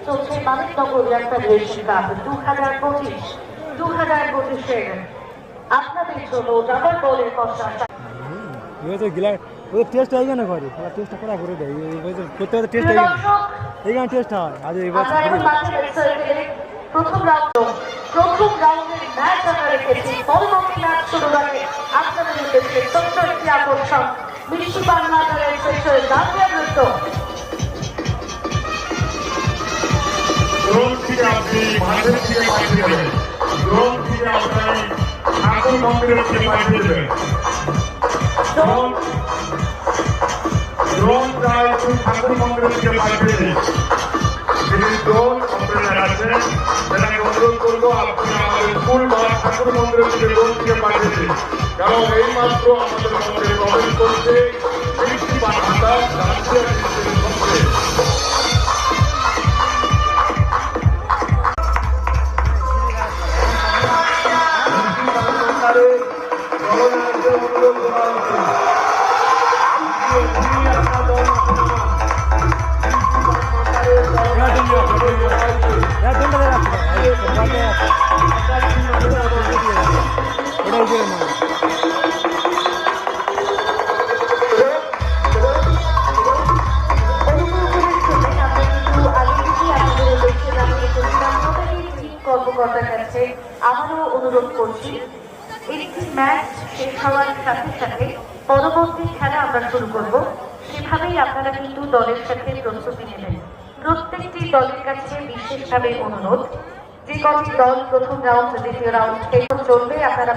চলছে Maniknagar young federation cup 2025-2025 আপনাদের জন্য ডাবল বলের কষা টেস্ট হয় না করে টেস্টটা করা করে দেয় প্রত্যেকটা টেস্ট হয় এইখানে টেস্ট হয় আজ এইবার প্রথম রাউন্ডের ম্যাচ আমরা রেখেছি। পরবর্তী ম্যাচ শুরুর আগে আপনাদের উদ্দেশ্যে ছোট্ট একটি আকর্ষণ মিষ্টি বাংলাদেশের শেষের দাঁড়িয়ে নৃত্য। ড্রোন থেকে আপনি মাঠের থেকে পাঠিয়ে দেবেন, ড্রোন থেকে আপনি ঠাকুর মন্দিরের থেকে পাঠিয়ে দেবেন। ড্রোন চাই তুমি ঠাকুর মন্দিরের থেকে পাঠিয়ে দিন। যদি ড্রোন আপনারা আছেন সেটাকে অনুরোধ করবো আপনি আমাদের স্কুল বা ঠাকুর মন্দিরের থেকে ড্রোন থেকে পাঠিয়ে দিন। কারণ এই মাত্র আমাদের মন্দিরে প্রবেশ করছে মিষ্টি বাংলা রাজ্যের মধ্যে। কর্মকর্তার কাছে আবারও অনুরোধ করছি, একটি ম্যাচ শেষ হওয়ার সাথে সাথে পরবর্তী খেলা আমরা শুরু করব। সেভাবেই আপনারা কিন্তু দলের সাথে প্রস্তুতি নেবেন। প্রত্যেকটি দলের কাছে বিশেষভাবে অনুরোধ, যে কটি দল প্রথম রাউন্ড দ্বিতীয় রাউন্ড চলবে আপনারা